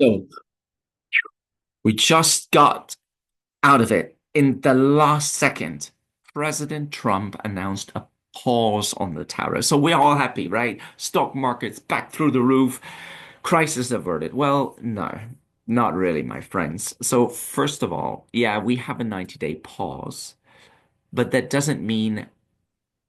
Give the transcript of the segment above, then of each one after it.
So we just got out of it in the last second. President Trump announced a pause on the tariff. So we're all happy, right? Stock markets back through the roof, crisis averted. Well, no, not really, my friends. So first of all, yeah, we have a 90-day pause, but that doesn't mean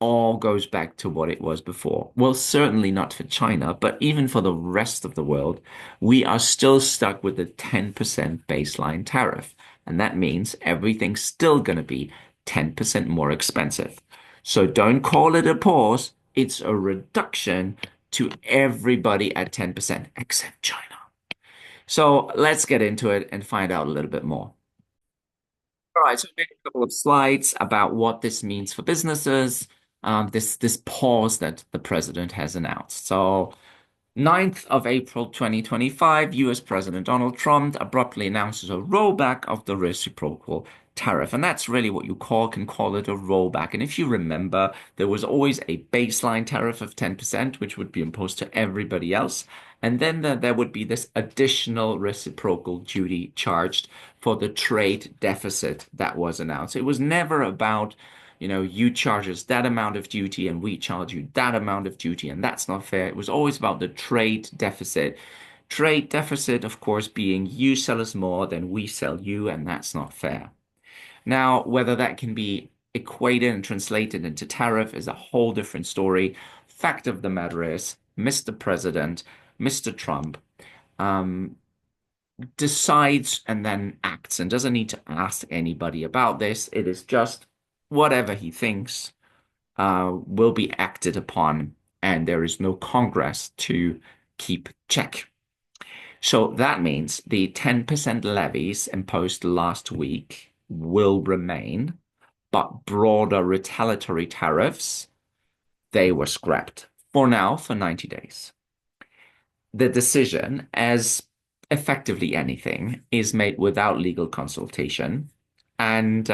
all goes back to what it was before. Well, certainly not for China, but even for the rest of the world, we are still stuck with the 10% baseline tariff. And that means everything's still going to be 10% more expensive. So don't call it a pause. It's a reduction to everybody at 10%, except China. So let's get into it and find out a little bit more. All right, so I made a couple of slides about what this means for businesses, this pause that the president has announced. So 9th of April 2025, US President Donald Trump abruptly announces a rollback of the reciprocal tariff. And that's really what you can call it a rollback. And if you remember, there was always a baseline tariff of 10%, which would be imposed to everybody else. And then there would be this additional reciprocal duty charged for the trade deficit that was announced. It was never about you charge us that amount of duty and we charge you that amount of duty, and that's not fair. It was always about the trade deficit. Trade deficit, of course, being you sell us more than we sell you, and that's not fair. Now, whether that can be equated and translated into tariff is a whole different story. Fact of the matter is, Mr. President, Mr. Trump, um, decides and then acts and doesn't need to ask anybody about this. It is just whatever he thinks will be acted upon, and there is no Congress to keep check. So that means the 10% levies imposed last week will remain, but broader retaliatory tariffs, they were scrapped for now for 90 days. The decision, as effectively anything, is made without legal consultation. And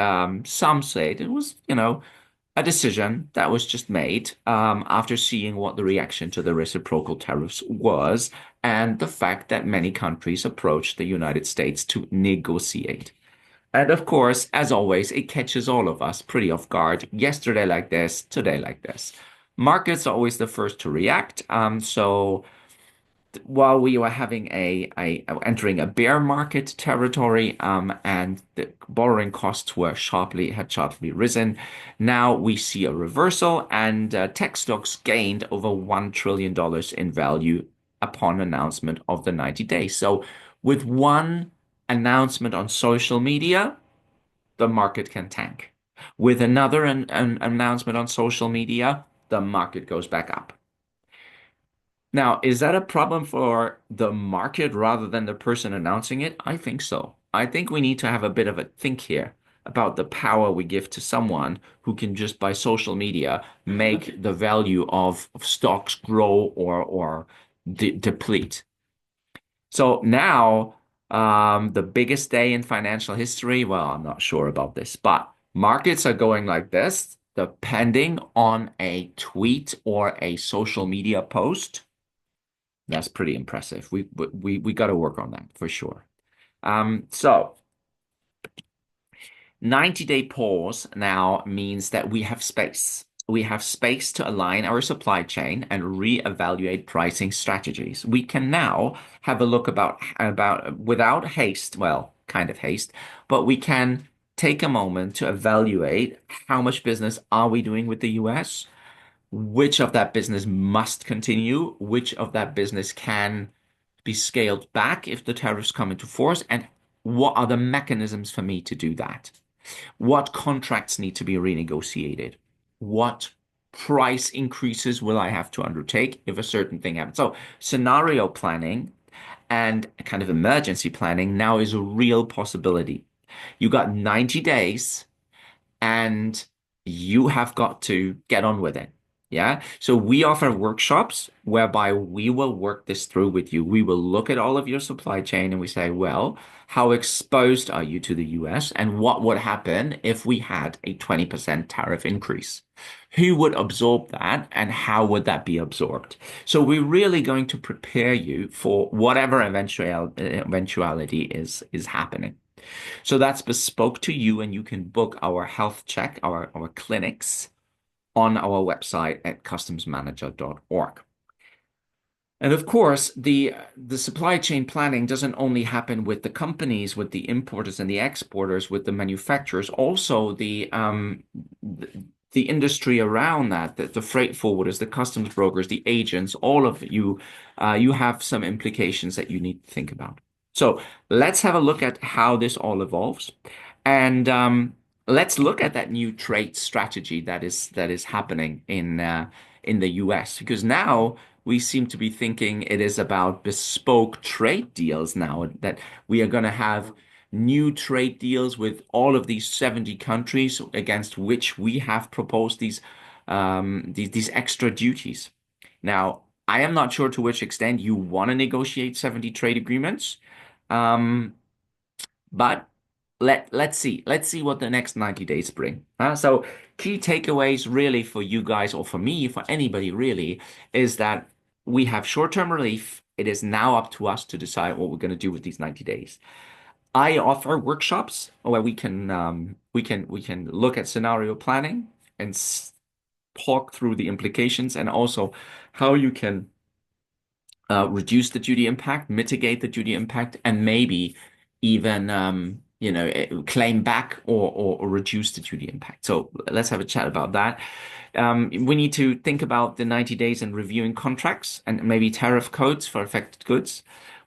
some say it was, a decision that was just made after seeing what the reaction to the reciprocal tariffs was, and the fact that many countries approached the United States to negotiate. And of course, as always, it catches all of us pretty off guard. Yesterday like this, today like this. Markets are always the first to react. So while we were having a entering a bear market territory, and the borrowing costs had sharply risen. Now we see a reversal, and tech stocks gained over $1 trillion in value upon announcement of the 90 days. So with one announcement on social media, the market can tank. With another an announcement on social media, the market goes back up. Now, is that a problem for the market rather than the person announcing it? I think so. I think we need to have a bit of a think here about the power we give to someone who can just by social media make the value of stocks grow or deplete. So now, the biggest day in financial history, well, I'm not sure about this, but markets are going like this, depending on a tweet or a social media post. That's pretty impressive. We got to work on that for sure. So 90-day pause now means that we have space. We have space to align our supply chain and reevaluate pricing strategies. We can now have a look about without haste, well, kind of haste, but we can take a moment to evaluate how much business are we doing with the US, which of that business must continue, which of that business can be scaled back if the tariffs come into force, and what are the mechanisms for me to do that? What contracts need to be renegotiated? What price increases will I have to undertake if a certain thing happens? So, scenario planning and kind of emergency planning now is a real possibility. You got 90 days and you have got to get on with it. Yeah. So we offer workshops whereby we will work this through with you. We will look at all of your supply chain and we say, well, how exposed are you to the US and what would happen if we had a 20% tariff increase? Who would absorb that and how would that be absorbed? So we're really going to prepare you for whatever eventuality is happening. So that's bespoke to you and you can book our health check, our clinics on our website at customsmanager.org. And of course, the supply chain planning doesn't only happen with the companies, with the importers and the exporters, with the manufacturers, also the industry around that, the freight forwarders, the customs brokers, the agents, all of you, you have some implications that you need to think about. So let's have a look at how this all evolves. And let's look at that new trade strategy that is happening in the US because now we seem to be thinking it is about bespoke trade deals now that we are going to have new trade deals with all of these 70 countries against which we have proposed these extra duties. Now, I am not sure to which extent you want to negotiate 70 trade agreements. Um, but let's see. Let's see what the next 90 days bring. So key takeaways really for you guys or for me, for anybody really, is that we have short-term relief. It is now up to us to decide what we're going to do with these 90 days. I offer workshops where we can look at scenario planning and talk through the implications and also how you can reduce the duty impact, mitigate the duty impact, and maybe even claim back or reduce the duty impact. So let's have a chat about that. We need to think about the 90 days and reviewing contracts and maybe tariff codes for affected goods.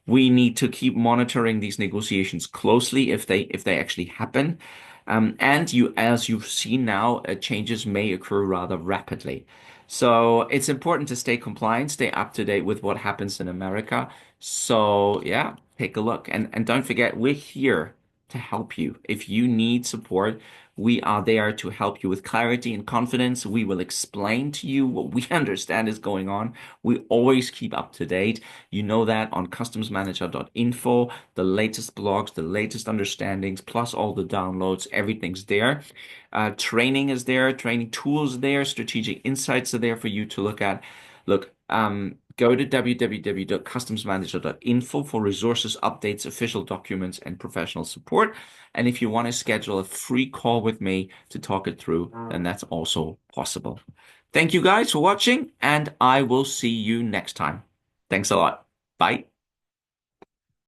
We need to keep monitoring these negotiations closely if they actually happen. And as you've seen now, changes may occur rather rapidly. So it's important to stay compliant, stay up to date with what happens in America. So yeah, take a look. And don't forget, we're here to help you. If you need support, we are there to help you with clarity and confidence. We will explain to you what we understand is going on. We always keep up to date. You know that on customsmanager.info, the latest blogs, the latest understandings, plus all the downloads, everything's there. Training is there, training tools there, strategic insights are there for you to look at. Look, go to www.customsmanager.info for resources, updates, official documents, and professional support. And if you want to schedule a free call with me to talk it through, then that's also possible. Thank you guys for watching, and I will see you next time. Thanks a lot. Bye.